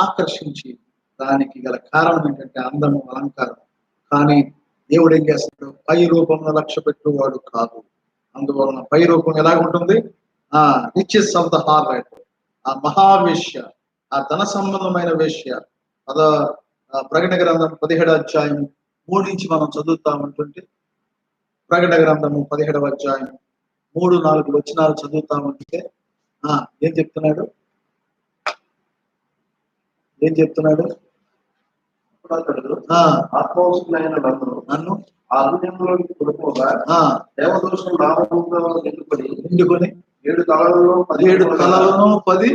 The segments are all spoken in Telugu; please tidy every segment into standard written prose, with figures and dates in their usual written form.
ఆకర్షించి దానికి గల కారణం ఏంటంటే అందము, అలంకారం. కానీ దేవుడు ఏం చేస్తాడు? పై రూపంలో లక్ష్య పెట్టువాడు కాదు. అందువలన పై రూపం ఎలాగుంటుంది? రిచెస్ ఆఫ్ ద హార్ట్, ఆ మహావేశ్య, ఆ ధన సంబంధమైన వేశ్య. ప్రకటన గ్రంథం 17వ అధ్యాయం 3 నుంచి మనం చదువుతా ఉంటుంటే, ప్రకటన గ్రంథము 17వ అధ్యాయం 3-4 వచనాలు చదువుతా ఉంటే ఏం చెప్తున్నాడు? ఆత్మవశులైన నన్ను ఆ హృదయంలోకి కొడుకోగా దేవదూషణ నామముతో నిండుకొని 7 తలలలో 10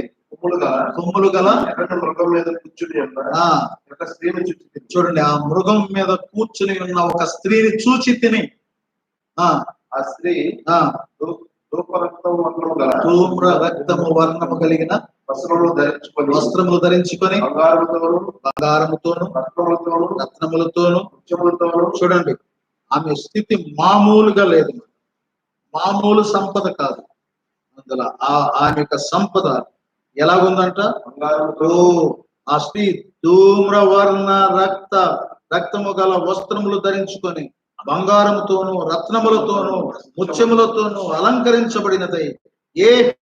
కొమ్ములు గల మృగం మీద కూర్చుని ఒక స్త్రీని చూచి. చూడండి, ఆ మృగం మీద కూర్చుని ఉన్న ఒక స్త్రీని చూచి తిని, ఆ స్త్రీ ధూమ్ర రక్తము వర్ణము కలిగిన వస్త్రములు ధరించుకొని బంగారముతోను రత్నములతోను చూడండి, ఆమె స్థితి మామూలుగా లేదు, మామూలు సంపద కాదు. అందులో ఆమె యొక్క సంపద ఎలాగుందంట? ఆ స్త్రీ ధూమ్రవర్ణ రక్తము గల వస్త్రములు ధరించుకొని బంగారముతోను రత్నములతోను ముత్యములతోను అలంకరించబడినదై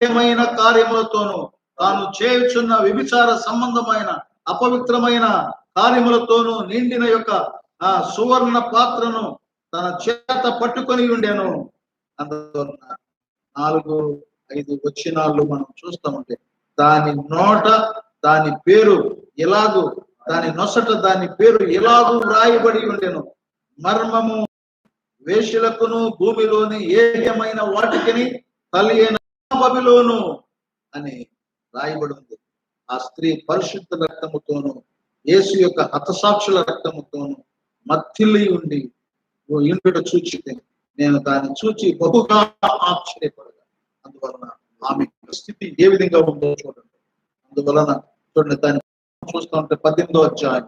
ఏమైన కార్యములతోను తాను చేయుచున్న వ్యభిచార సంబంధమైన అపవిత్రమైన కార్యములతోను నిండిన యొక్క సువర్ణ పాత్రను తన చేత పట్టుకొని ఉండెను. అందువలన 4-5 వచనాలు మనం చూస్తామంటే, దాని నోట దాని పేరు ఎలాగూ, దాని నొసట దాని పేరు ఎలాగూ వ్రాయబడి ఉండెను. మర్మము వేశ్యలకును భూమిలోని ఏమైన వాటికిని తల్లి అయిన బబిలోను అని రాయబడి ఉంది. ఆ స్త్రీ పరిశుద్ధ రక్తముతోను యేసు యొక్క హతసాక్షుల రక్తముతోను మత్తిల్లి ఉండి ఇంటిట చూచి నేను దాన్ని చూచి బహుగా ఆశ్చర్యపడగా. అందువలన ఆమె స్థితి ఏ విధంగా ఉందో చూడండి. అందువలన చూడండి, దాన్ని చూస్తూ ఉంటే 18వ అధ్యాయం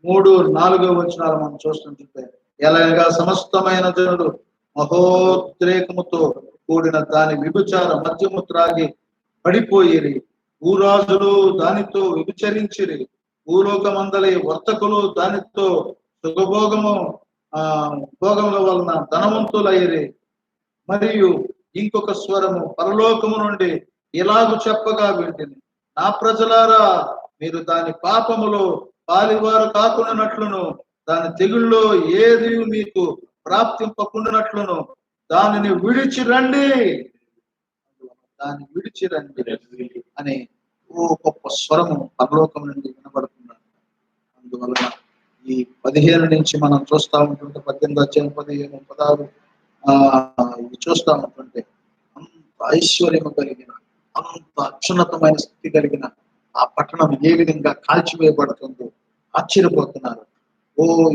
3-4 వచనాలు మనం చూస్తుంటే, ఎలాగా సమస్తమైన జనులు మహోద్రేకముతో కూడిన దాని వ్యభిచార మద్యము త్రాగి పడిపోయిరి. భూరాజులు దానితో వ్యభిచరించిరి. భూలోకమందలి వర్తకులు దానితో భోగముల వలన ధనవంతులయ్యిరి. మరియు ఇంకొక స్వరము పరలోకము నుండి ఇలాగు చెప్పగా వింటిని, నా ప్రజలారా, మీరు దాని పాపములో పాలివారు కాకుండానట్లును దాని తెగుల్లో ఏది మీకు ప్రాప్తింపకుండానట్లును దానిని విడిచి రండి అని గొప్ప స్వరము పరలోకం నుండి వినబడుతున్నాడు. అందువలన ఈ 15 నుంచి మనం చూస్తా ఉంటుంటే, 18 అధ్యాయం 15-16 చూస్తా ఉంటుంటే, అంత ఐశ్వర్యము కలిగిన, అంత అత్యున్నతమైన స్థితి కలిగిన ఆ పట్టణం ఏ విధంగా కాల్చివేయబడుతుందో ఆశ్చర్యపోతున్నారు.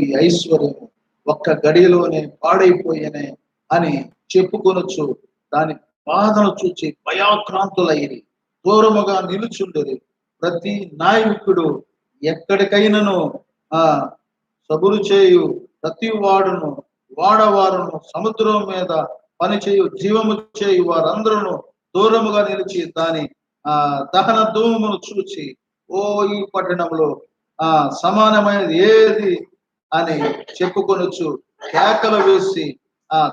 ఈ ఐశ్వర్యము ఒక్క గడియలోనే పాడైపోయేనే అని చెప్పుకొనొచ్చు. దాని బాధను చూచి భయాక్రాంతులయ్యి దూరముగా నిలుచుండరు. ప్రతి నాయకుడు ఎక్కడికైనాను సబురు చేయు ప్రతి వాడవారును సముద్రం మీద పనిచేయు జీవము చేయు వారందరూ దూరముగా నిలిచి దాని దహన ధూమమును చూచి, ఈ పట్టణంలో సమానమైనది ఏది అని చెప్పుకొనొచ్చు కేకలు వేసి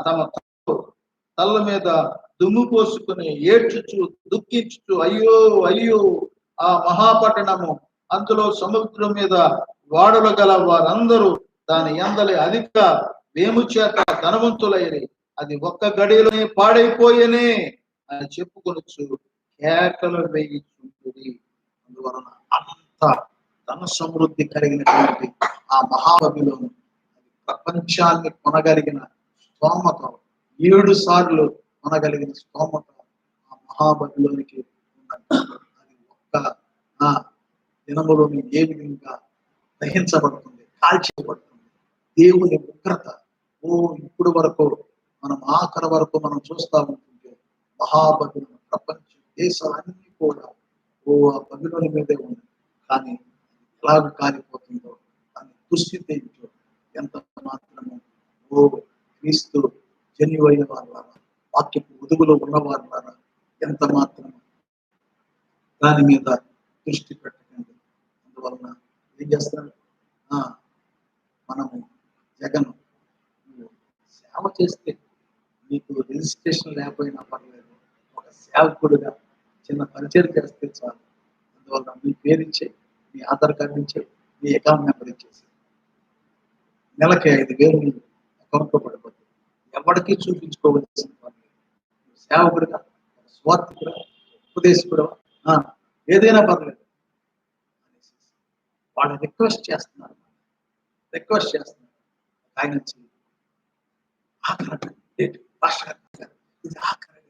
తమ తల్ల మీద దుమ్ము పోసుకుని ఏడ్చుచు దుఃఖించుచు, అయ్యో అయ్యో ఆ మహాపట్టణము, అందులో సముద్రం మీద వాడలు గల వారందరూ దాని యందలి అధిక వేము చేత ధనవంతులైరి. అది ఒక్క గడిలోనే పాడైపోయేనే అని చెప్పుకొనొచ్చు కేకలు వేయించుంటుంది. అందువలన అంత ధన సమృద్ధి కలిగినటువంటి ఆ మహాబబిలోను ప్రపంచాన్ని కొనగలిగిన స్తోమత, 7 సార్లు కొనగలిగిన స్తోమత ఆ మహాబబిలోనికి ఉన్నది. అది ఒక్క దినములోని ఏ విధంగా దహించబడుతుంది, కాల్చిబడుతుంది. దేవుని ఉగ్రత ఇప్పుడు వరకు మనం ఆఖరి వరకు మనం చూస్తా ఉంటుంటే, మహాబబిలోను ప్రపంచ దేశాలన్నీ కూడా ఆ బబిలోని మీదే ఉంది. కానీ ఎలాగ కాలిపోతుందో దాని దుస్థితి ఏంటో ఎంత మాత్రము క్రీస్తు జన్యువైన వాళ్ళ వాక్యపు ఉదుగులో ఉన్నవాళ్ళ ఎంత మాత్రం దాని మీద దృష్టి పెట్టకండి. అందువలన ఏం చేస్తారు? మనము జగన్ సేవ చేస్తే మీకు రిజిస్ట్రేషన్ లేకపోయినా పర్లేదు, ఒక సేవకుడిగా చిన్న పరిచయం చేస్తే చాలు. అందువల్ల మీ పేరు ఇచ్చే, మీ ఆధార్ కార్డు ఇచ్చే, మీ అకౌంట్ నెంబర్ ఇచ్చేసి నెలకి 5,000 మీ అకౌంట్లో పడిపోతుంది. ఎవరికి చూపించుకోవలసిన పని లేదు. సేవకుడిగా, స్వార్థకుడా, ఉపదేశకుడా, ఏదైనా పర్లేదు వాళ్ళు రిక్వెస్ట్ చేస్తున్నారు. ఆయన వచ్చి ఇది ఆఖరి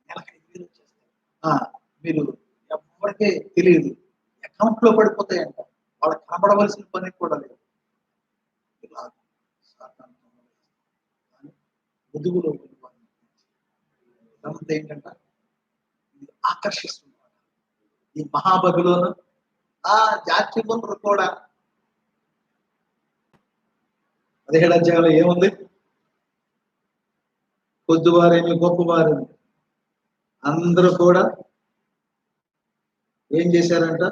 నెలకి 5,000 వచ్చేస్తాయి. మీరు ఎవరికే తెలియదు, అకౌంట్ లో పడిపోతాయంట. వాళ్ళకి కనబడవలసిన పని కూడా లేదు. ఇలా ముదుగులో ఇదంతా ఏంటంట, ఇది ఆకర్షిస్తున్నారు. ఈ మహాబబిలోను జాత్యములు కూడా 17 అధ్యాయంలో ఏముంది? కొద్దివారేమి గొప్పవారేమి అందరూ కూడా ఏం చేశారంట?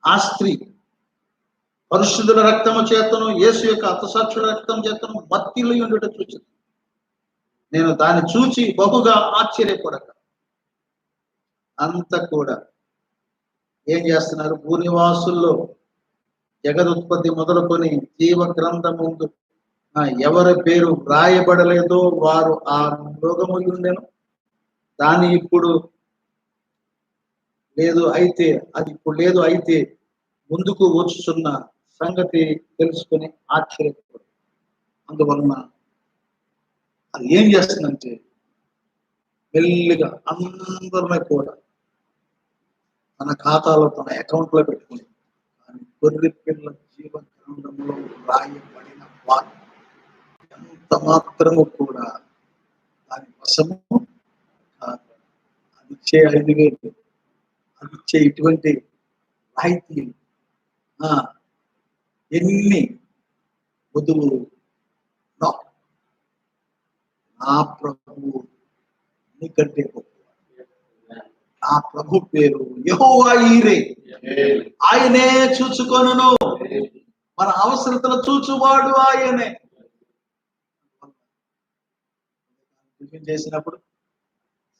ఆ స్త్రీ పరిశుద్ధుల రక్తము చేతను, యేసు యొక్క హతసాక్షుల రక్తం చేతను మత్తిల్లు ఉండుట చూచింది. నేను దాన్ని చూచి బహుగా ఆశ్చర్యపడక. అంత కూడా ఏం చేస్తున్నారు? భూనివాసుల్లో జగదుత్పత్తి మొదలుకొని జీవ గ్రంథం ముందు ఎవరి పేరు వ్రాయబడలేదో వారు ఆ లోకము ఉండెను. దాన్ని ఇప్పుడు లేదు, అయితే అది ఇప్పుడు లేదు, అయితే ముందుకు వచ్చుచున్న సంగతి తెలుసుకొని ఆశ్చర్యపడు. అందువలన అది ఏం చేస్తుందంటే మెల్లిగా అందరమే కూడా తన ఖాతాలో, తన అకౌంట్ లో పెట్టుకుని గొర్రె పిల్ల జీవ గ్రంథంలో రాయబడిన వారు ఎంత మాత్రము కూడా దాని వశము కాదు. అది ఇచ్చే 5,000, అది ఇచ్చే ఇటువంటి రాయితీలు ఎన్ని వధువులు నా ప్రభువు నీకంటే గొప్ప. నా ప్రభు పేరు యెహోవా ఈరే, ఆయనే చూచుకొనును. మన అవసరతలు చూచువాడు ఆయనే. టిఫిన్ చేసినప్పుడు,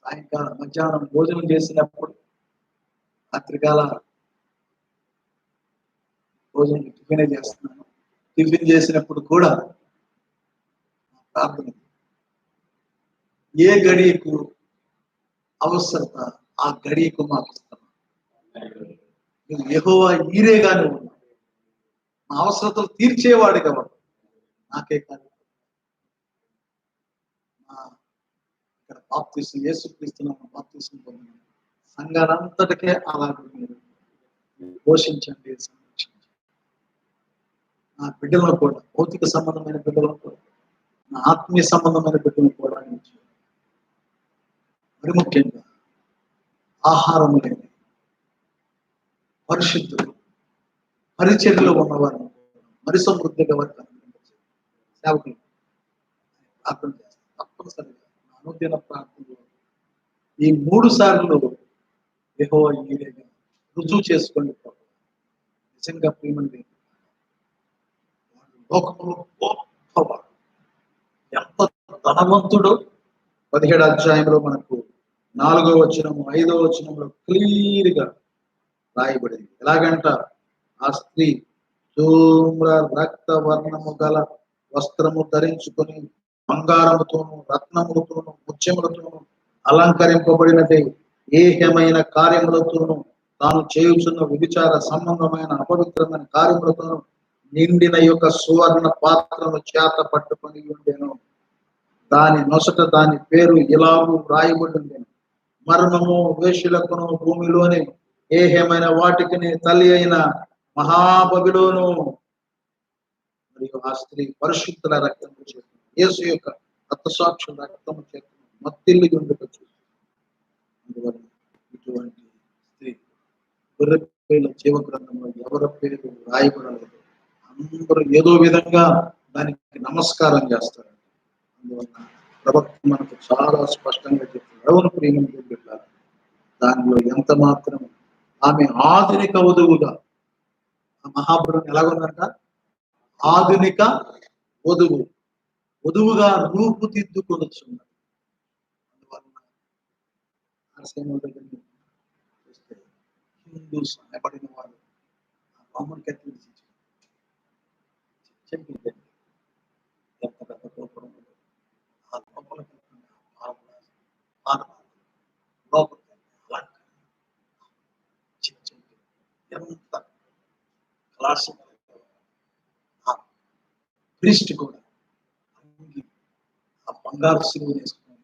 సాయంకాలం మధ్యాహ్నం భోజనం చేసినప్పుడు, రాత్రికాల భోజనం టిఫినే చేస్తున్నాను. టిఫిన్ చేసినప్పుడు కూడా ప్రార్థన, ఏ గడియకు అవసరత ఆ గడియకు మాకు ఇస్తాను. యెహోవా ఈరేగానే ఉన్నా, మా అవసరతలు తీర్చేవాడుగా ఉన్నాడు. నాకే కాదు, ఇక్కడ బాప్తిసం యేసుక్రీస్తునామమున బాప్తిసం పొందిన సంఘాలంతటికే అలాగే మీరు పోషించండి, సంరక్షించండి. నా బిడ్డలను కూడా, భౌతిక సంబంధమైన బిడ్డలను కూడా, నా ఆత్మీయ సంబంధమైన బిడ్డలను కూడా మరి ముఖ్యంగా ఆహారము లేని పరిశుద్ధులు, పరిచర్యలో ఉన్నవారిని మరి సమృద్ధిగా వారికి సేవకులు ప్రార్థన చేస్తారు. తప్పనిసరిగా అనుదిన ప్రార్థనలో ఈ 3 సార్లు యెహోవా ఈరేగా రుజువు చేసుకోండి. నిజంగా ప్రియమండి, లోకంలో గొప్పవాడు, ఎంత ధనవంతుడు. 17 అధ్యాయంలో మనకు 4వ వచనము 5వ వచనంలో క్లియర్ గా రాయబడింది. ఎలాగంట, ఆ స్త్రీ ధూమ్ర రక్త వర్ణము గల వస్త్రము ధరించుకొని బంగారముతోను, రత్నములతోను, ముత్యములతోను అలంకరింపబడినది. ఏహమైన కార్యములతోను, తాను చేయుచున్న విభిచార సంబంధమైన అపవిత్రమైన కార్యములతోను నిండిన యొక్క సువర్ణ పాత్రను చేత పట్టుకొని ఉండెను. దాని నొసట దాని పేరు ఇలాగు రాయబడి ఉండెను, మర్మము వేషులకును భూమిలోని ఏహమైన వాటికి తల్లి అయిన మహాబబిలోను. మరియు ఆ స్త్రీ పరిశుద్ధుల రక్తము చేత, యేసు యొక్క హతసాక్షుల రక్తము చేత మత్తిల్లి ఉండవచ్చు. అందువల్ల ఇటువంటి స్త్రీ గొర్రెపిల్ల జీవ గ్రంథంలో ఎవరి పేరు రాయబడలేదు. అందరూ ఏదో విధంగా దానికి నమస్కారం చేస్తారు. అందువల్ల ప్రవక్త మనకు చాలా స్పష్టంగా చెప్తుంది. అవును ప్రియమైన బిడ్డలారా, దానిలో ఎంత మాత్రం ఆమె ఆధునిక వధువుగా, ఆ మహాపురం ఎలాగుందంట? ఆధునిక వధువు, వధువుగా రూపుదిద్దుకొనుచున్నది. అందువలన ఆశీనుల దగ్గర చూస్తే హిందూస్ అనబడిన వారు రోమన్ క్యాథలిక్స్ చెప్పింది ఎంత పెద్ద గోపురం ఉందో, ఆ లోపలికి లోపలికి అలంకరణ ఎంత క్లాసిక్. ఆ ప్రీస్ట్ కూడా అంగి, ఆ బంగారు సిలువ వేసుకొని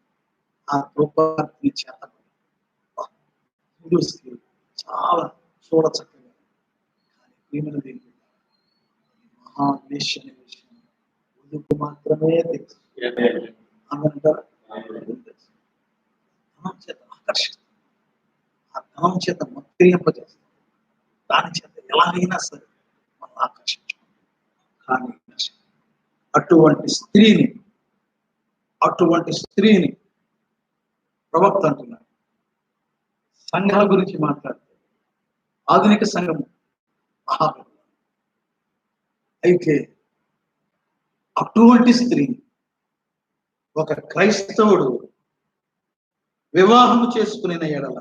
ఆ రూపాన్ని చేత హిందూస్కి చాలా చూడచక్కగా. కానీ ప్రియమైనది మహాదేశ్ అనే విషయం ఎందుకు మాత్రమే తెలుసు. అనంటారా? ధనం చేత ఆకర్షిస్తుంది, ఆ ధనం చేత మత్తింపజేస్తుంది, దాని చేత ఎలాగైనా సరే మనం ఆకర్షించుకోండి. కానీ అటువంటి స్త్రీని ప్రవక్త అంటున్నాడు. సంఘాల గురించి మాట్లాడితే ఆధునిక సంఘం మహాబలి. అయితే అటువంటి స్త్రీ ఒక క్రైస్తవుడు వివాహం చేసుకునే ఎడల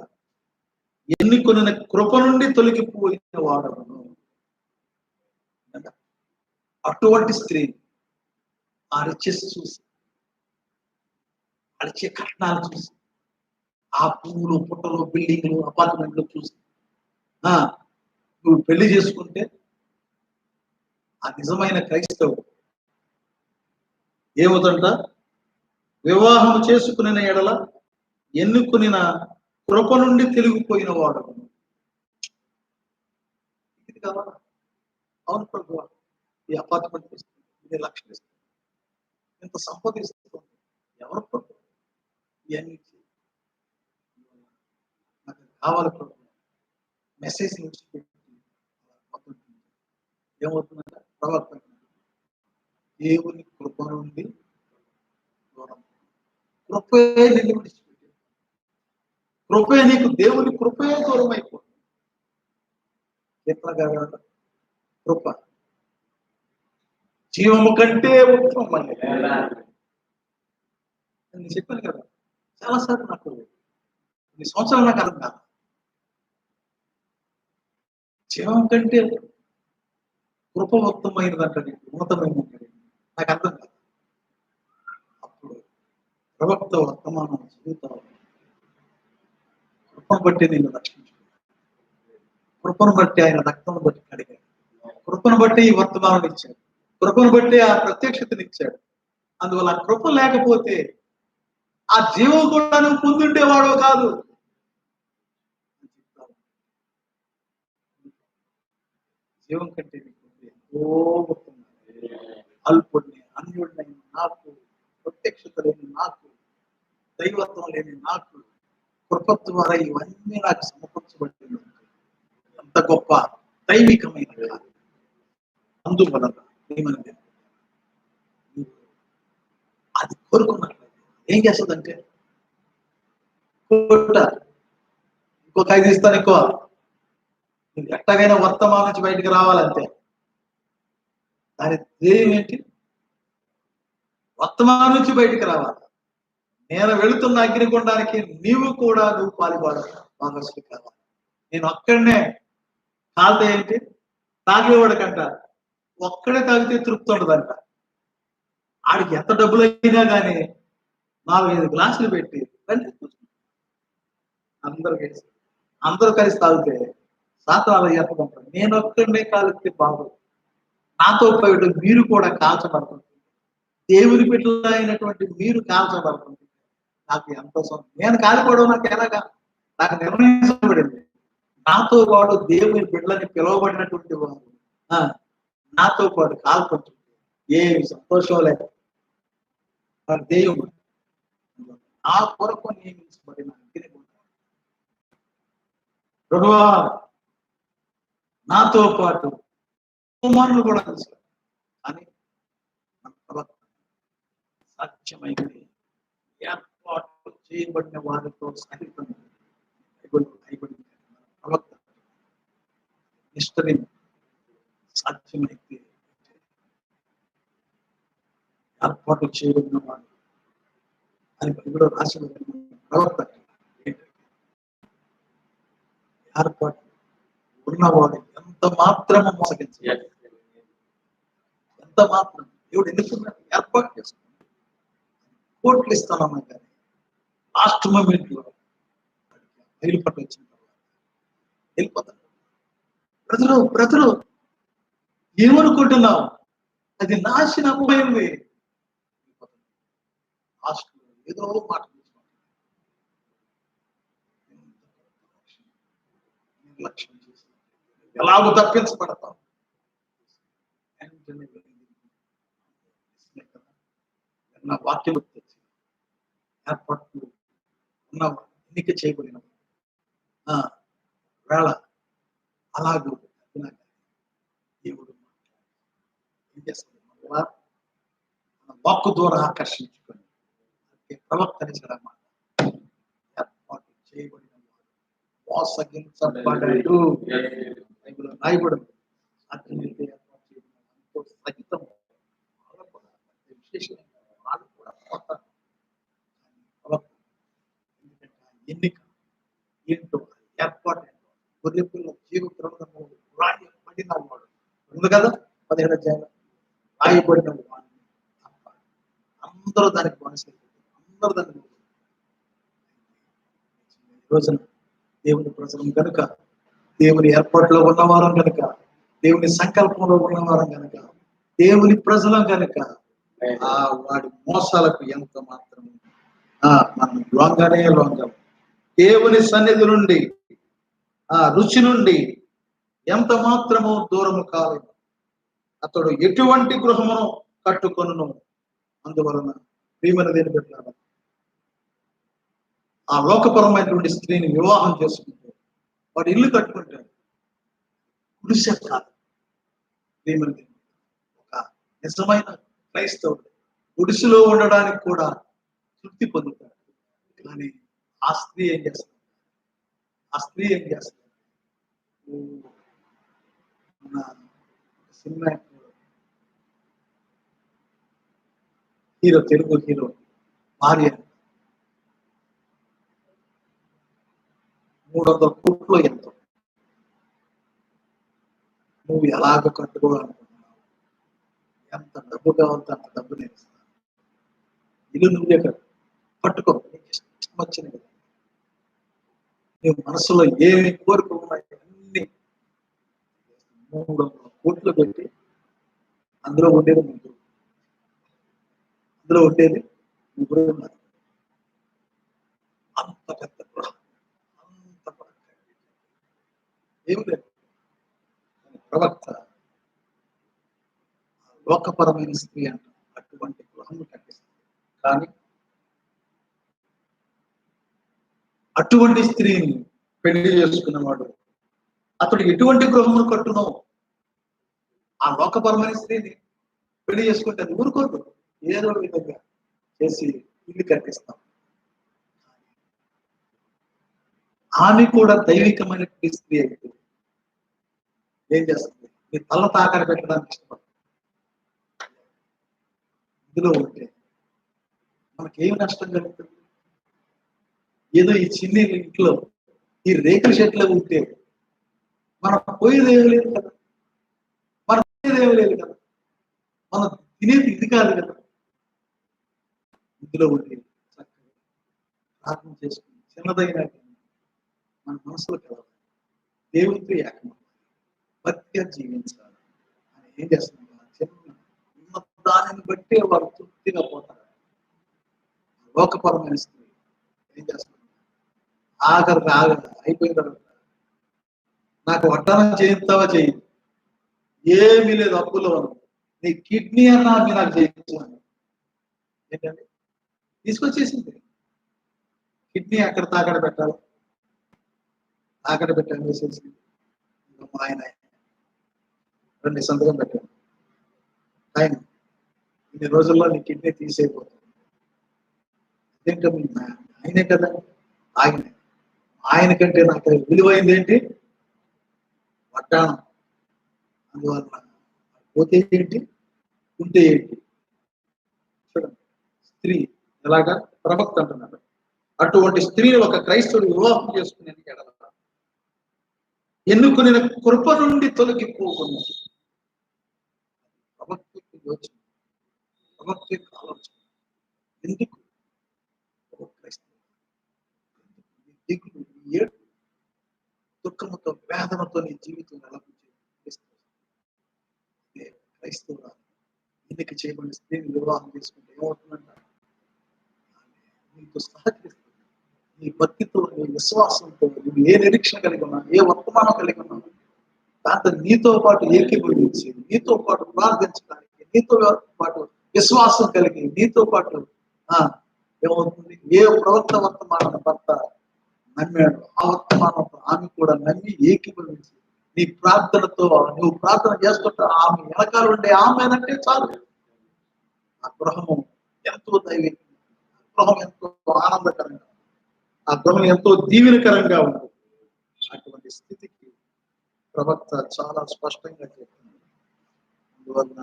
ఎన్నుకొనిన కృప నుండి తొలగిపోయిన వాడను. అటువంటి స్త్రీ ఆ రిచెస్ చూసి, అడిచే కట్నాలు చూసి, ఆ పువ్వులు పుట్టలు బిల్డింగ్లు అపార్ట్మెంట్లు చూసి నువ్వు పెళ్లి చేసుకుంటే ఆ నిజమైన క్రైస్తవుడు ఏమవుతుంట? వివాహం చేసుకునే ఎడల ఎన్నుకునిన కృప నుండి తెలిగిపోయిన వాడు. ఇది కదా. అవును ప్రభు, ఈ అపార్ట్మెంట్ ఇస్తుంది, ఇది లక్షలు ఇస్తుంది, ఇంత సంపాదిస్తుంది, ఎవరు ప్రభు ఇవన్నీ నాకు కావాలి ప్రభు. మెసేజ్ ఏమవుతుందంటే ప్రవర్తన దేవుని కృప నుండి దూరం. కృపే నిన్ను విడిచిపెట్టి, కృపే నీకు, దేవుని కృపే దూరం అయిపోతుంది. ఎట్లా కాదు? కృప జీవము కంటే ఉత్తమం. నేను చెప్పాను కదా చాలాసార్లు, నాకు కొన్ని సంవత్సరాలు నాకు అర్థం కాదు. జీవం కంటే కృప ఉత్తమైనదంటే ఉన్నతమైనది నాకు అర్థం కాదు. అప్పుడు ప్రవక్త వర్తమానం చదువుతావు, కృపను బట్టి నేను రక్షించుకున్నాను, కృపను బట్టి ఆయన రక్తను బట్టి కడిగాడు, కృపను బట్టి ఈ వర్తమానం ఇచ్చాడు, కృపను బట్టి ఆ ప్రత్యక్షతను ఇచ్చాడు. అందువల్ల ఆ కృప లేకపోతే ఆ జీవం కూడా నువ్వు పొందుండేవాడో కాదు. జీవం కంటే ఎంతో అల్పుడిని, అన్యుడిని నాకు, ప్రత్యక్షత లేని నాకు, దైవత్వం లేని నాకు కృప ద్వారా ఇవన్నీ నాకు సమకూర్చబడింది. ఎంత గొప్ప దైవికమైన కాదు. అందువలన ఏమన్నది అది కోరుకున్నట్లయితే ఏం చేస్తుందంటే, ఇంకొక 5 ఇస్తాను ఎక్కువ, నువ్వు ఎట్టగైనా వర్తమానం నుంచి బయటికి రావాలంతే. దాని ధ్యేయం ఏంటి? వర్తమానం నుంచి బయటికి రావాలి. నేను వెళుతున్న అగ్నిగుండానికి నువ్వు పాల్గొనాలి, భాగస్వామి కావాలి. నేను ఒక్కడనే కాలితే ఏంటి? తాగేవాడికంట ఒక్కడే తాగితే తృప్తి ఉండదంట. ఆడికి ఎంత డబ్బులు అయినా కానీ 4-5 గ్లాసులు పెట్టి అందరూ కలిసి తాగితే సాతాను చెప్పకుంటారు. నేను ఒక్కడనే కాలిస్తే బాగోదు, నాతో పాటు మీరు కూడా కాల్చబడుతుంది, దేవుని బిడ్డలు అయినటువంటి మీరు కాల్చబడుతుంది. నాకు ఎంతో నేను కాలిపోవడం నాకు ఎలాగా? నాకు నిర్ణయించబడింది. నాతో పాటు దేవుని బిడ్డలని పిలువబడినటువంటి వారు నాతో పాటు కాల్పడుతుంది. ఏమి సంతోషం లేదు. దేవుడు నా కొరకు నియమించబడిన ప్రభువా నాతో పాటు కుమారులు కూడా తెలుసు. కానీ సత్యమైనది ఏర్పాటు చేయబడిన వారితో సహితం అయిబడి ప్రవక్త నిష్ఠని సాధ్యమైతే ఏర్పాటు చేయబడిన వాడు అని బైబిల్లో రాసిన ప్రవక్త ఏర్పాటు ఉన్నవాడు ఎంత మాత్రము మోసగించాలి, ఎంత మాత్రం దేవుడు ఎందుకున్నాడు ఏర్పాటు చేసుకున్నాడు. కోట్లు ఇస్తానన్నా కానీ లాస్ట్ మూమెంట్ లో బయలుపట్టు వచ్చిన తర్వాత వెళ్ళిపోతాడు. బ్రదరు ఏమనుకుంటున్నావు, అది నాశనం అయింది. లాస్ట్ ఏదో మాట నిర్లక్ష్యం చేసి ఎలాగో తప్పించబడతాం. నా వాక్యం తెచ్చి ఏర్పాట్లు ఉన్నవాడు ఎన్నిక చేయబడిన వేళ అలాగూ దేవుడు ఏం చేస్తాడు, వాక్కు ద్వారా ఆకర్షించుకొని ప్రవక్తని చదవమాట. ఏర్పాటు చేయబడిన మోసగించబడడు రాయబడు సాధ్యమైతే ఏర్పాటు చేయబడిన సహితం విశేషమైన వాళ్ళు కూడా పోతారు. ఎన్నిక ఏంటో ఏర్పాటు గొర్రె పిల్ల జీవ గ్రంథము రాయబడిన వాడు ఉంది కదా 17వ అధ్యాయం రాయబడిన వాడు అందరూ దానికి బానిసలు, అందరూ దానికి రోజున దేవుని ప్రజలం కనుక, దేవుని ఏర్పాటులో ఉన్నవారం కనుక, దేవుని సంకల్పంలో ఉన్నవారం కనుక, దేవుని ప్రజలం కనుక వాడి మోసాలకు ఎంత మాత్రం మనం లొంగం. దేవుని సన్నిధి నుండి రుచి నుండి ఎంత మాత్రము దూరము కాలేదు. అతడు ఎటువంటి గృహమును కట్టుకొనును. అందువలన ప్రియమైన దేని పెట్టారు, ఆ లోకపరమైనటువంటి స్త్రీని వివాహం చేసుకుంటే వాడు ఇల్లు కట్టుకుంటాడు. గుడిసె కాదు. ప్రియమైన దేని ఒక నిజమైన క్రైస్తవుడు గుడిసెలో ఉండడానికి కూడా తృప్తి పొందుతాడు. కానీ ఆ స్త్రీ ఏం చేస్తుంది, సినిమా హీరో, తెలుగు హీరో భార్య 300 కోట్లు ఎంతో, నువ్వు ఎలాగ కట్టుకోవాలనుకుంటున్నావు, ఎంత డబ్బు కావాలంటే అంత డబ్బు నేను ఇస్తాను, ఇల్లు నువ్వే కట్టుకో, ఇష్టం వచ్చిన కదా, నీ మనసులో ఏమి కోరికలు ఉన్నాయి అన్ని 300 కోట్లు పెట్టి అందులో ఉండేది ముగ్గురు ఉన్నారు. అంత పెద్ద గృహం, అంత ఏమి లేదు. ప్రవక్త లోకపరమైన స్త్రీ అంట అటువంటి గృహము కట్టిస్తుంది. కానీ అటువంటి స్త్రీని పెళ్లి చేసుకున్నవాడు అతడు ఎటువంటి గృహమును కట్టునో ఆ లోకపరమైన స్త్రీని పెళ్లి చేసుకుంటే అది ఊరుకోదు, ఏదో విధంగా చేసి ఇల్లు కట్టిస్తాం. ఆమె కూడా దైవికమైన స్త్రీ అయితే ఏం చేస్తుంది, నీ తల తాకడ పెట్టడానికి ఇష్టపడుతుంది. ఇందులో ఉంటే మనకేమి నష్టం కలుగుతుంది? ఏదో ఈ చిన్న ఇంట్లో ఈ రేకుల షెడ్లో ఉంటే మనం పోయేదేమి లేదు కదా, మనం తినేది ఇది కాదు కదా. ఇందులో ఉంటే చక్కగా ప్రార్థన చేసుకుని చిన్నదైనా మన మనసులో కలవాలి, దేవుడితో ఏకమవ్వాలి, భక్తిగా జీవించాలి అని ఏం చేస్తున్నారు? చిన్న దానిని బట్టి వారు తృప్తిగా పోతారు. లోకపరమైన స్త్రీ ఏం చేస్తున్నారు? ఆఖరికి అయిపోయిన తర్వాత నాకు వడ్డానం చేయిస్తావా చెయ్యి, ఏమీ లేదు అప్పులో నీ కిడ్నీ అన్నా మీ నాకు చేయించాను. ఏంటండి తీసుకొచ్చేసింది. కిడ్నీ అక్కడ తాకడ పెట్టాలి, తాకడ పెట్టాలి వేసేసి మా ఆయన 2 సంతకం పెట్టాను, ఆయన ఇన్ని రోజుల్లో నీ కిడ్నీ తీసేయబోతుంది. ఇంకా ఆయనే కదా, ఆయన కంటే నాకు విలువైంది ఏంటి? వడ్డాణం. అందువల్ల పోతే ఏంటి, ఉంటే ఏంటి? చూడండి, స్త్రీ ఎలాగా ప్రవక్త అంటున్నాడు. అటువంటి స్త్రీని ఒక క్రైస్తవుడు వివాహం చేసుకునే ఎడల ఎన్నుకునే కృప నుండి తొలగిపోకున్నది. ప్రవక్తకి యోచన, ప్రవక్తకి ఆలోచన. ఎందుకు ఒక క్రైస్తవుడు దిగులు, ఏడు, దుఃఖముతో, వేదనతో నీ జీవితం ఎలా క్రైస్తవుడు ఎన్నిక చేయబడిన స్త్రీని వివాహం చేసుకుంటే ఏమవుతుందంట? నీకు సహకరిస్తుంది. నీ భక్తితో, నీ విశ్వాసంతో, నువ్వు ఏ నిరీక్షణ కలిగి ఉన్నావు, ఏ వర్తమానం కలిగి ఉన్నావు, దాంతో నీతో పాటు ఏకీభవించి, నీతో పాటు ప్రార్థించడానికి, నీతో పాటు విశ్వాసం కలిగి, నీతో పాటు ఏమవుతుంది? ఏ ప్రవక్త వర్తమానం భర్త నమ్మాడు, ఆ వర్తమానంతో ఆమె కూడా నమ్మి ఏకీభవించి, నీ ప్రార్థనతో నువ్వు ప్రార్థన చేస్తుంటే ఆమె వెనకాల ఉండే ఆమెనంటే చాలు. ఆ గృహము ఎంతో దైవికంగా, గృహం ఎంతో ఆనందకరంగా, ఆ గృహం ఎంతో దీవెనకరంగా ఉంటుంది. అటువంటి స్థితికి ప్రవక్త చాలా స్పష్టంగా చెప్తుంది. అందువలన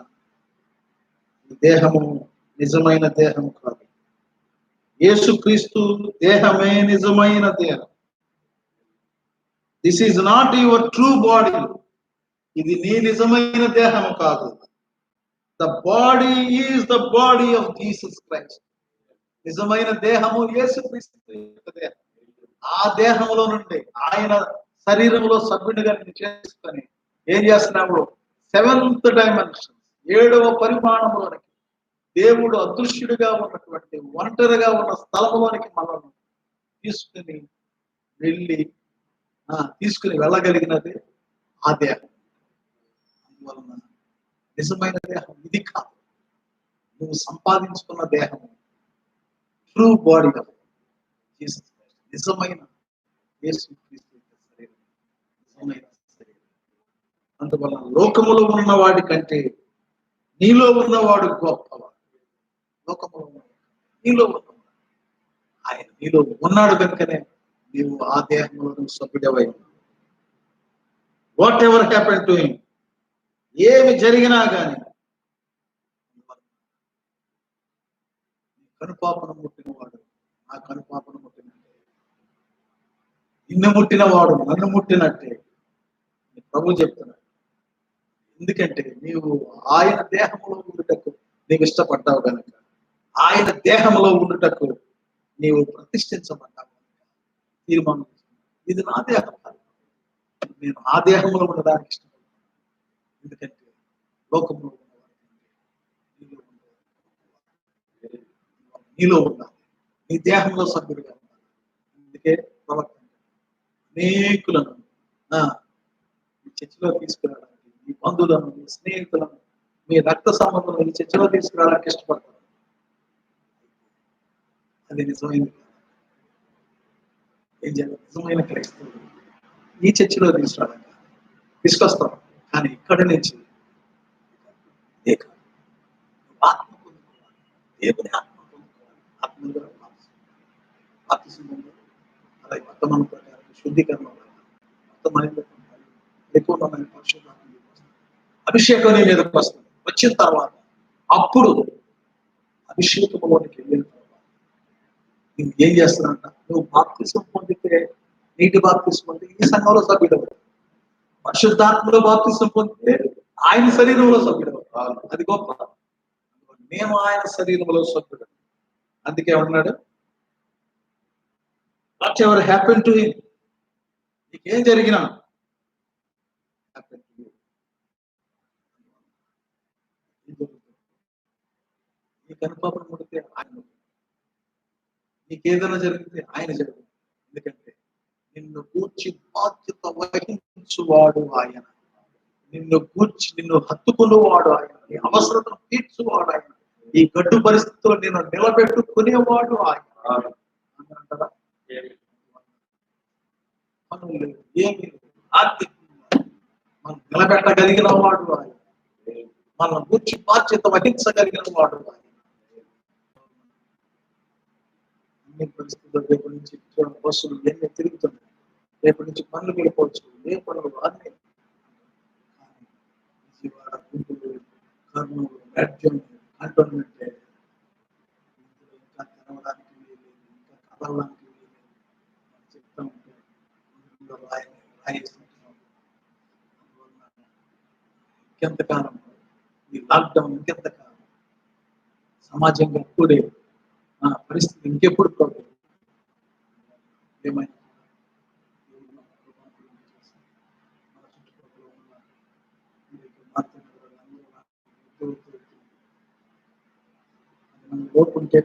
ఈ దేహము నిజమైన దేహం కాదు. యేసుక్రీస్తు దేహమే నిజమైన దేహం. This is not your true body. ఇది నీ నిజమైన దేహము కాదు. The body is the body of Jesus Christ. నిజమైన దేహము యేసుక్రీస్తు యొక్క దేహం. ఆ దేహంలో నుండి ఆయన శరీరంలో సభ్యుడిగా చేసుకొని ఏం చేస్తున్నాడు? 7th డైమెన్షన్, 7వ పరిమాణంలోనికి దేవుడు అదృశ్యుడిగా ఉన్నటువంటి ఒంటరిగా ఉన్న స్థలంలోనికి మనల్ని తీసుకుని వెళ్ళగలిగినది ఆ దేహం. అందువలన నిజమైన దేహం ఇది కాదు. నువ్వు సంపాదించుకున్న దేహము true body of Jesus Christ, నిజమైన యేసుక్రీస్తు శరీరం, నిజమైన శరీరం. అందువలన లోకములో ఉన్నవాడి కంటే నీలో ఉన్నవాడు గొప్పవాడు. లోకములో ఉన్నవాడు నీలో ఉన్నవాడు, ఆయన నీలో ఉన్నాడు కనుకనే నీవు ఆ దేహంలో సభ్యుడవై. Whatever happen to him, ఏమి జరిగినా కానీ కనుపాపను ముట్టినవాడు నా కనుపాపను ముట్టినట్టే, నిన్ను ముట్టినవాడు నన్ను ముట్టినట్టే ప్రభు చెప్తున్నాడు. ఎందుకంటే నీవు ఆయన దేహంలో ఉండుటకు నీవు ఇష్టపడ్డావు కనుక, ఆయన దేహంలో ఉండుటకు నీవు ప్రతిష్ఠించబడ్డావు, తీర్మానం. ఇది నా దేహం కాదు, నేను ఆ దేహంలో ఉండడానికి ఇష్టపడ్డాను. ఎందుకంటే లోకంలో నీలో ఉండాలి, నీ దేహంలో సభ్యుడిగా ఉండాలి. అందుకే ప్రవక్త అనేకులను మీ చర్చిలో తీసుకురావడానికి, మీ బంధువులను, మీ స్నేహితులను, మీ రక్త సంబంధం ఈ చర్చిలో తీసుకురావడానికి ఇష్టపడతారు. అది నిజమైంది. ఏం చేయాలి? నిజమైన క్రైస్తవులు ఈ చర్చిలో తీసుకొస్తాం, కానీ ఇక్కడ నుంచి ఆత్మ పొందుకోవాలి, దేవుని ఆత్మ పొందుకోవాలి. ఆత్మ ఆత్మీయంగా అలాగే వర్తమానం ప్రకారం శుద్ధీకరణ అభిషేకం నీ మీదకి వస్తుంది. వచ్చిన తర్వాత అప్పుడు అభిషేకంలోనికి వెళ్ళిన తర్వాత నువ్వు ఏం చేస్తున్నానంట? నువ్వు బాప్తిసం పొందితే, నీటి బాప్తిసం పొందితే ఈ సంఘంలో సభ్యుడవు. పరిశుద్ధాత్మలో బాప్తిసం పొందితే ఆయన శరీరంలో సభ్యుడవు. అది గొప్ప. మేము ఆయన శరీరంలో సభ్యుడు. అందుకే ఉన్నాడు, what ever happen to him, నీకేం జరిగినా నీ కనుపాపను ముడితే ఆయన, నీకేదైనా జరిగితే ఆయన జరుగుతుంది. ఎందుకంటే నిన్ను గూర్చి బాధ్యత వహించువాడు ఆయన, నిన్ను హత్తుకునేవాడు ఆయన, నీ అవసరతను తీర్చువాడు ఆయన, ఈ గడ్డు పరిస్థితుల్లో నేను నిలబెట్టుకునేవాడు ఆయన అంటారా? ఏమి ఆర్థికంగా మనం నిలబెట్టగలిగిన వాడు ఆయన, మన గూర్చి బాధ్యత వహించగలిగిన వాడు ఆయన. అన్ని పరిస్థితులు రేపటి నుంచి బస్సులు ఎన్ని తిరుగుతున్నాయి, రేపటి నుంచి పనులు వెళ్ళిపోవచ్చు, ఏ పనులు అన్ని. విజయవాడ, గుంటూరు, కర్నూలు, రాజ్యం, కంటోన్మెంట్ ఇంకా తెరవడానికి వీలేదు, ఇంకా కదలడానికి వీలేదు చెప్తా ఉంటే రాయేస్తుంటున్నాం. అందువల్ల ఇంకెంతకాలం ఈ లాక్డౌన్, ఇంకెంతకాలం సమాజంగా కూడే పరిస్థితి ఇంకెప్పుడు problem? ఏమైనా మన చుట్టుపక్కల ఉన్న ఓపుంటే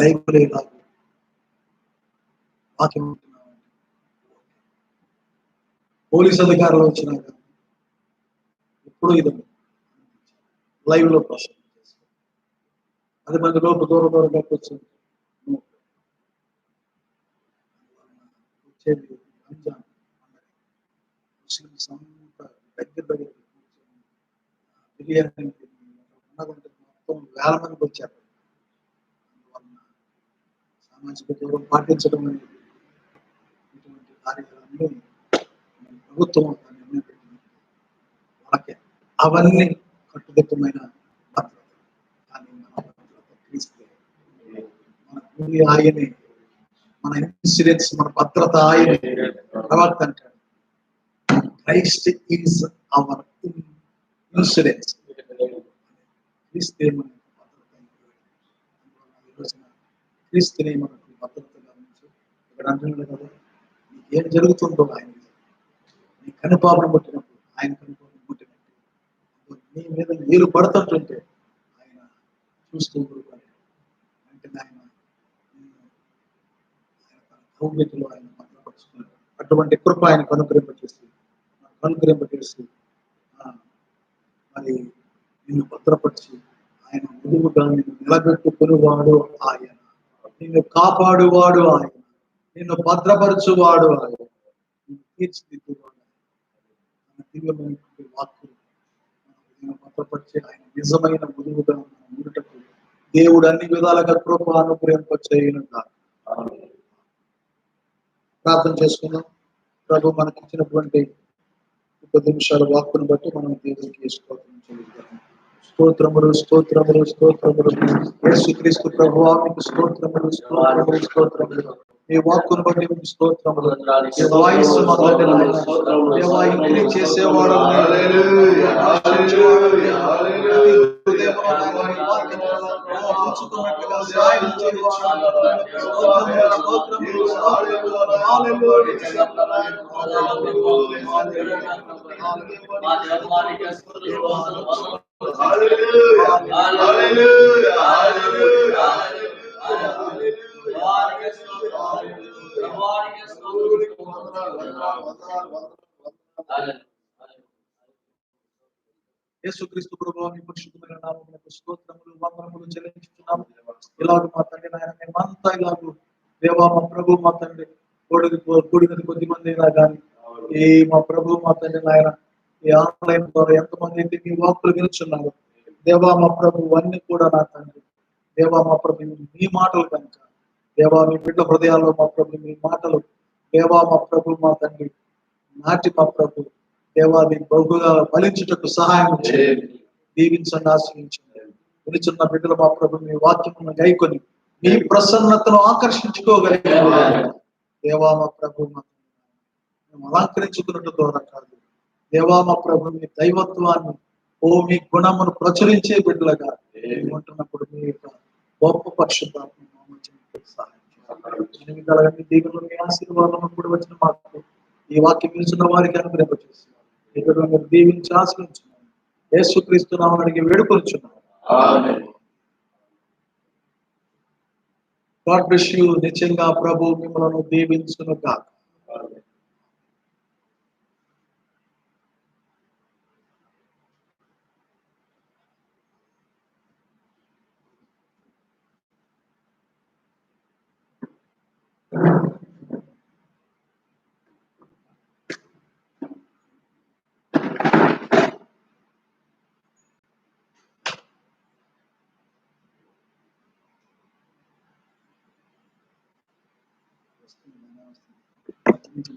లైబ్రరీ లాగా వాక్యం ఉంటున్నాం. పోలీస్ అధికారులు వచ్చినాక ఎప్పుడు ఇది లైవ్ లో ప్రశ్న 10 మంది లోపు దూరంగా కూర్చొని వచ్చేది రంజాన్ ముస్లిమ్స్ అంతా దగ్గర కూర్చొని బిర్యానీ ఉన్నదంటే మొత్తం 1000 మందికి వచ్చారు. అందువలన సామాజిక దూరం పాటించడం అనేది ఇటువంటి కార్యక్రమాన్ని ప్రభుత్వం నిర్ణయం పెట్టింది. వాళ్ళకే అవన్నీ కట్టుదిట్టమైన భద్రత. కానీ మన భద్రత క్రీస్తే, మన కూలి ఆయనే, మన ఇన్సూరెన్స్, మన భద్రత ఆయనే. ప్రవక్త అంటాడు క్రైస్ట్ ఈజ్ అవర్ ఇన్సూరెన్స్. క్రీస్తే మనకు భద్రత. ఈరోజున క్రీస్తుని మనకు భద్రతగా ఉంచి ఇక్కడ అంటున్నాడు కదా, ఏం జరుగుతుందో ఆయన నీ కనుపాపను పుట్టినప్పుడు ఆయన కనుపాపను పుట్టినట్టు నీ మీద నీరు పడుతుంటుంటే ఆయన చూస్తూ ఊరుకోలేదు. వెంటనే ఆయన తన కౌగిలిలో ఆయన భద్రపరుచుకున్నాడు. అటువంటి కృప ఆయన కనుగ్రహింపచేసి మరి నిన్ను భద్రపరిచి ఆయన ముదువుగా నిన్ను నిలబెట్టుకునివాడు ఆయన, నిన్ను కాపాడువాడు ఆయన, నిన్ను భద్రపరచువాడు ఆయన, నిన్ను తీర్చిదిద్దువాడు దివ్యమైన వాక్కు నిన్ను భద్రపరిచి ఆయన నిజమైన ముదువుగా ఉండటకు దేవుడు అన్ని విధాలుగా కృప అనుగ్రహింపచేయునుగా. ప్రార్థన చేసుకుందాం. ప్రభు మనకి ఇచ్చినటువంటి 10 నిమిషాల వాక్కును బట్టి మనం దేవునికి స్తోత్రం చెల్లిద్దాం. స్తోత్రములు స్తోత్రములు స్తోత్రములు యేసుక్రీస్తు ప్రభువా మీకు స్తోత్రములు స్తోత్రములు స్తోత్రములు. మీ వాక్కును బట్టి మీకు స్తోత్రములు. మీ వాయిస్ మొదటి దేవా ఇంటిని చేసేవాడు ఉంచుకున్నట్టుగా సాయం యేసుక్రీస్తు ప్రభువా మీ పరిశుద్ధమైన నామమునకు స్తోత్రములు వందనములు చెల్లించుచున్నాము. ఇలాగ మా తండ్రి నాయన మేమంతా ఇలాగూ దేవా మా ప్రభు మా తండ్రి కూడినది కొద్ది మంది అయినా కానీ ఈ మా ప్రభు మా తండ్రి నాయన ఈ ఆన్లైన్ ద్వారా ఎంతమంది అయితే మీ వాక్కులు వినుచున్నారు దేవా మా ప్రభు అన్ని కూడా నా తండ్రి దేవా మా ప్రభు మీ మాటలు కనుక దేవా మీ బిడ్డ హృదయాల్లో మా ప్రభు మీ మాటలు దేవా మా ప్రభు మా తండ్రి నాటి మా ప్రభు దేవాది బహుగా ఫలించుటకు సహాయం చేయండి. దీవించండి, ఆశ్రయించండి. వినుచున్న బిడ్డలు మా ప్రభు మీ వాక్యమును గైకొని మీ ప్రసన్నతను ఆకర్షించుకోగలిగే దేవా మా ప్రభు మేము అలంకరించుకున్నట్టు ద్వారా కాదు దేవా మా ప్రభు మీ దైవత్వాన్ని మీ గుణమును ప్రచురించే బిడ్డలుగా ఉంటున్నప్పుడు మీ యొక్క గొప్ప పరిశుద్ధాత్మ సహాయం కలగని దీవులు మీ ఆశీర్వాదం కూడా వచ్చిన మాకు ఈ వాక్యం పిలుచున్న వారికి అనుగ్రహింపచేసి ఇక్కడ మీరు దీవించి ఆశ్రయించున్నాం. యేసుక్రీస్తు నామమున అడిగి వేడుకొనుచున్నాం. God bless you. నిత్యంగా ప్రభు మిమ్మల్ని దీవించును గాక. వస్తుంది.